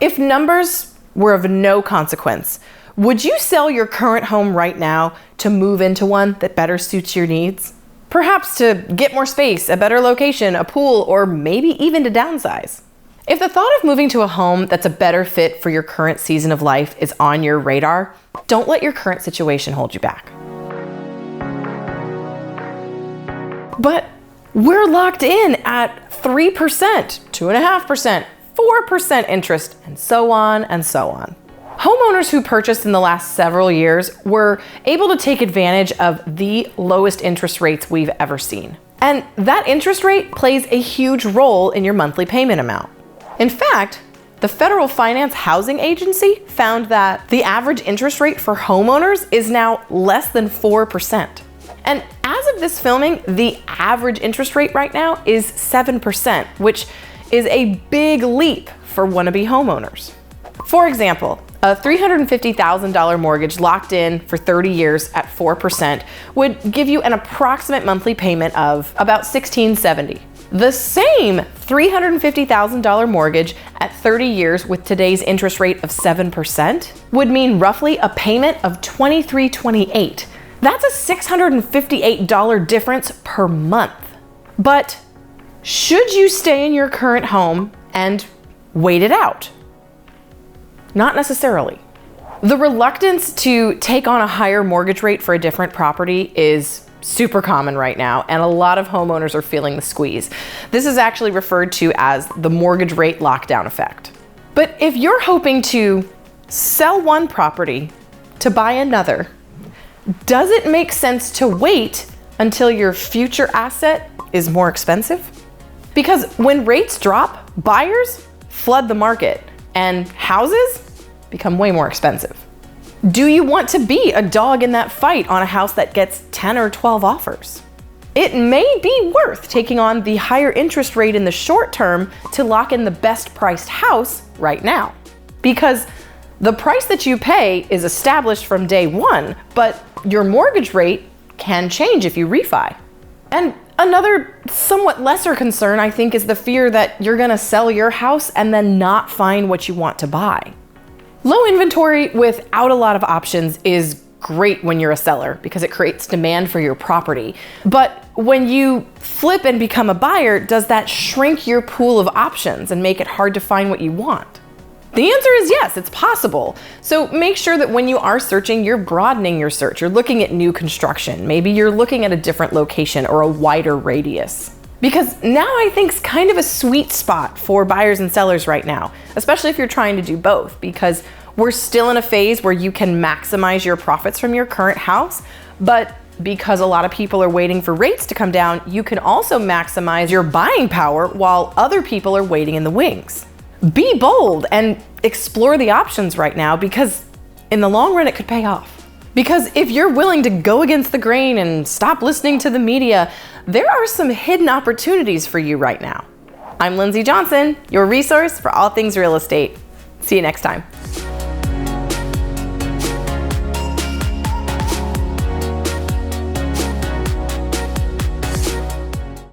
if numbers were of no consequence, would you sell your current home right now to move into one that better suits your needs? Perhaps to get more space, a better location, a pool, or maybe even to downsize. If the thought of moving to a home that's a better fit for your current season of life is on your radar, don't let your current situation hold you back. But we're locked in at 3%, 2.5%, 4% interest, and so on and so on. Homeowners who purchased in the last several years were able to take advantage of the lowest interest rates we've ever seen. And that interest rate plays a huge role in your monthly payment amount. In fact, the Federal Finance Housing Agency found that the average interest rate for homeowners is now less than 4%. And as of this filming, the average interest rate right now is 7%, which is a big leap for wannabe homeowners. For example, a $350,000 mortgage locked in for 30 years at 4% would give you an approximate monthly payment of about $1,670. The same $350,000 mortgage at 30 years with today's interest rate of 7% would mean roughly a payment of $2,328. That's a $658 difference per month. But should you stay in your current home and wait it out? Not necessarily. The reluctance to take on a higher mortgage rate for a different property is super common right now, and a lot of homeowners are feeling the squeeze. This is actually referred to as the mortgage rate lockdown effect. But if you're hoping to sell one property to buy another, does it make sense to wait until your future asset is more expensive? Because when rates drop, buyers flood the market and houses become way more expensive. Do you want to be a dog in that fight on a house that gets 10 or 12 offers? It may be worth taking on the higher interest rate in the short term to lock in the best priced house right now. Because the price that you pay is established from day one, but your mortgage rate can change if you refi. And another somewhat lesser concern, I think, is the fear that you're gonna sell your house and then not find what you want to buy. Low inventory without a lot of options is great when you're a seller because it creates demand for your property. But when you flip and become a buyer, does that shrink your pool of options and make it hard to find what you want? The answer is yes, it's possible. So make sure that when you are searching, you're broadening your search. You're looking at new construction. Maybe you're looking at a different location or a wider radius. Because now I think is kind of a sweet spot for buyers and sellers right now, especially if you're trying to do both, because we're still in a phase where you can maximize your profits from your current house, but because a lot of people are waiting for rates to come down, you can also maximize your buying power while other people are waiting in the wings. Be bold and explore the options right now, because in the long run, it could pay off. Because if you're willing to go against the grain and stop listening to the media, there are some hidden opportunities for you right now. I'm Lindsey Johnson, your resource for all things real estate. See you next time.